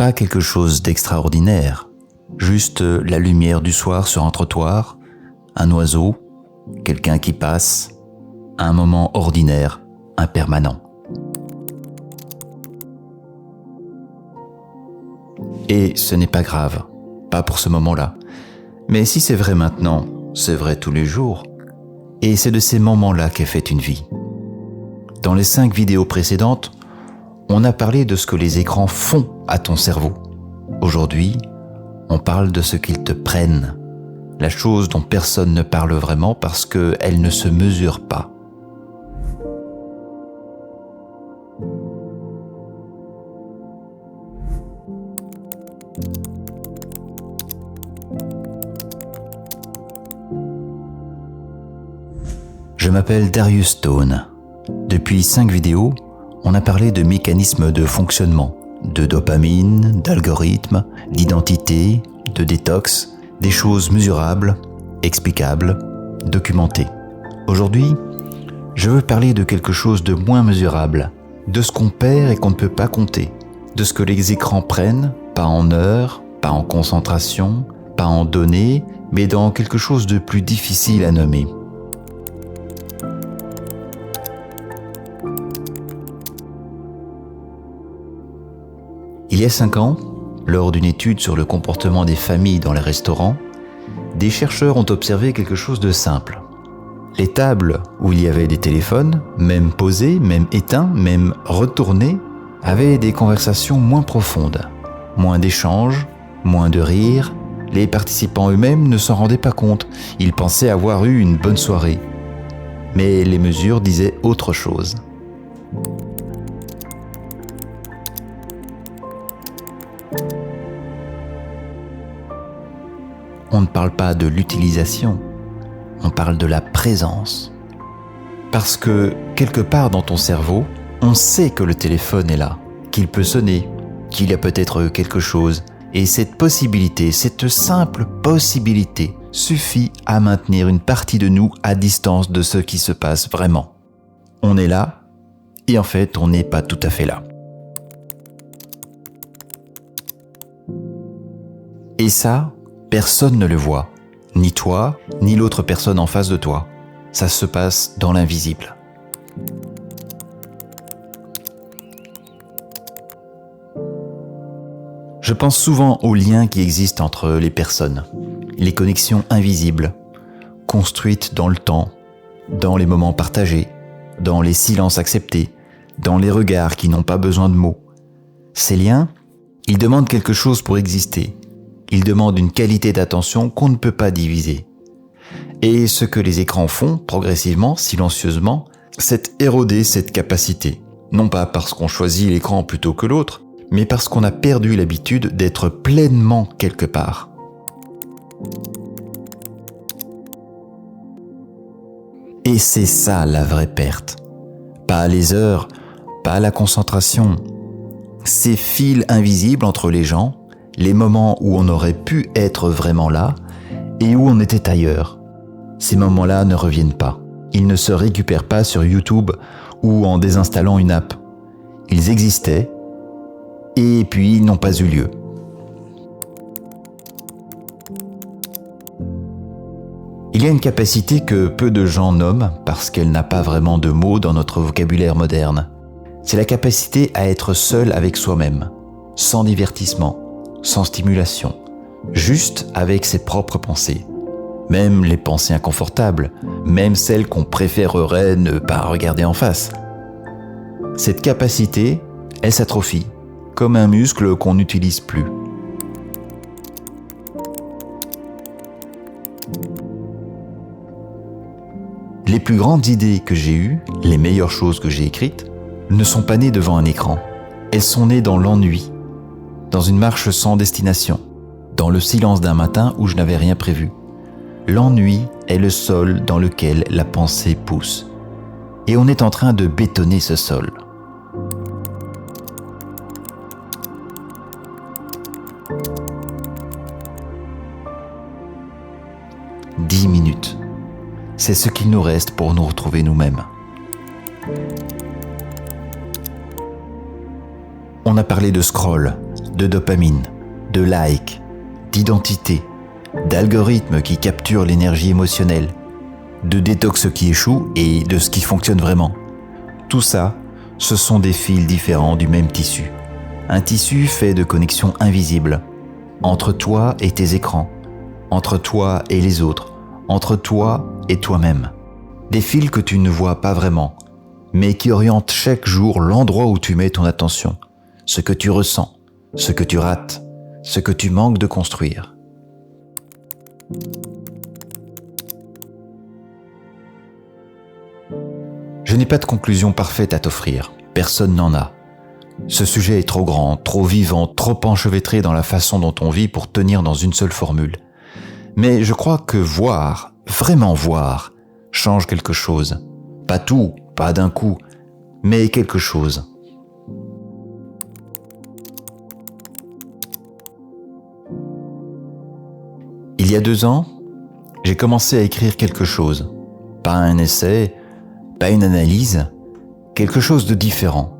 pas quelque chose d'extraordinaire, juste la lumière du soir sur un trottoir, un oiseau, quelqu'un qui passe, un moment ordinaire, impermanent. Et ce n'est pas grave, pas pour ce moment-là. Mais si c'est vrai maintenant, c'est vrai tous les jours. Et c'est de ces moments-là qu'est faite une vie. Dans les 5 vidéos précédentes, on a parlé de ce que les écrans font à ton cerveau. Aujourd'hui, on parle de ce qu'ils te prennent. La chose dont personne ne parle vraiment parce qu'elle ne se mesure pas. Je m'appelle Darius Stone. Depuis 5 vidéos, on a parlé de mécanismes de fonctionnement, de dopamine, d'algorithmes, d'identité, de détox, des choses mesurables, explicables, documentées. Aujourd'hui, je veux parler de quelque chose de moins mesurable, de ce qu'on perd et qu'on ne peut pas compter, de ce que les écrans prennent, pas en heures, pas en concentration, pas en données, mais dans quelque chose de plus difficile à nommer. Il y a 5 ans, lors d'une étude sur le comportement des familles dans les restaurants, des chercheurs ont observé quelque chose de simple. Les tables où il y avait des téléphones, même posés, même éteints, même retournés, avaient des conversations moins profondes, moins d'échanges, moins de rires. Les participants eux-mêmes ne s'en rendaient pas compte, ils pensaient avoir eu une bonne soirée. Mais les mesures disaient autre chose. On ne parle pas de l'utilisation, on parle de la présence. Parce que, quelque part dans ton cerveau, on sait que le téléphone est là, qu'il peut sonner, qu'il y a peut-être quelque chose. Et cette possibilité, cette simple possibilité, suffit à maintenir une partie de nous à distance de ce qui se passe vraiment. On est là, et en fait, on n'est pas tout à fait là. Et ça, personne ne le voit, ni toi, ni l'autre personne en face de toi. Ça se passe dans l'invisible. Je pense souvent aux liens qui existent entre les personnes, les connexions invisibles, construites dans le temps, dans les moments partagés, dans les silences acceptés, dans les regards qui n'ont pas besoin de mots. Ces liens, ils demandent quelque chose pour exister. Ils demandent une qualité d'attention qu'on ne peut pas diviser. Et ce que les écrans font, progressivement, silencieusement, c'est éroder cette capacité. Non pas parce qu'on choisit l'écran plutôt que l'autre, mais parce qu'on a perdu l'habitude d'être pleinement quelque part. Et c'est ça la vraie perte. Pas les heures, pas la concentration. Ces fils invisibles entre les gens, les moments où on aurait pu être vraiment là et où on était ailleurs. Ces moments-là ne reviennent pas. Ils ne se récupèrent pas sur YouTube ou en désinstallant une app. Ils existaient et puis n'ont pas eu lieu. Il y a une capacité que peu de gens nomment parce qu'elle n'a pas vraiment de mots dans notre vocabulaire moderne. C'est la capacité à être seul avec soi-même, sans divertissement, sans stimulation, juste avec ses propres pensées. Même les pensées inconfortables, même celles qu'on préférerait ne pas regarder en face. Cette capacité, elle s'atrophie, comme un muscle qu'on n'utilise plus. Les plus grandes idées que j'ai eues, les meilleures choses que j'ai écrites, ne sont pas nées devant un écran. Elles sont nées dans l'ennui, dans une marche sans destination, dans le silence d'un matin où je n'avais rien prévu. L'ennui est le sol dans lequel la pensée pousse. Et on est en train de bétonner ce sol. « 10 minutes. C'est ce qu'il nous reste pour nous retrouver nous-mêmes. On a parlé de scroll, de dopamine, de likes, d'identité, d'algorithmes qui capturent l'énergie émotionnelle, de détox qui échoue et de ce qui fonctionne vraiment. Tout ça, ce sont des fils différents du même tissu. Un tissu fait de connexions invisibles, entre toi et tes écrans, entre toi et les autres, entre toi et toi-même. Des fils que tu ne vois pas vraiment, mais qui orientent chaque jour l'endroit où tu mets ton attention, ce que tu ressens, ce que tu rates, ce que tu manques de construire. Je n'ai pas de conclusion parfaite à t'offrir, personne n'en a. Ce sujet est trop grand, trop vivant, trop enchevêtré dans la façon dont on vit pour tenir dans une seule formule. Mais je crois que voir, vraiment voir, change quelque chose. Pas tout, pas d'un coup, mais quelque chose. Il y a 2 ans, j'ai commencé à écrire quelque chose. Pas un essai, pas une analyse, quelque chose de différent.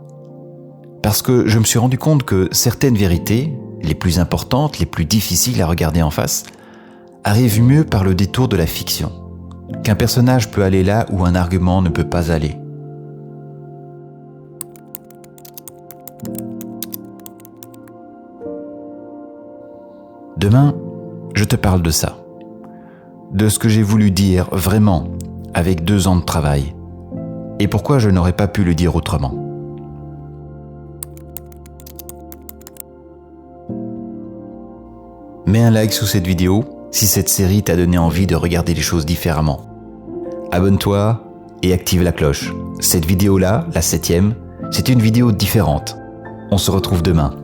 Parce que je me suis rendu compte que certaines vérités, les plus importantes, les plus difficiles à regarder en face, arrivent mieux par le détour de la fiction. Qu'un personnage peut aller là où un argument ne peut pas aller. Demain, je te parle de ça. De ce que j'ai voulu dire vraiment avec 2 ans de travail. Et pourquoi je n'aurais pas pu le dire autrement. Mets un like sous cette vidéo si cette série t'a donné envie de regarder les choses différemment. Abonne-toi et active la cloche. Cette vidéo-là, la 7e, c'est une vidéo différente. On se retrouve demain.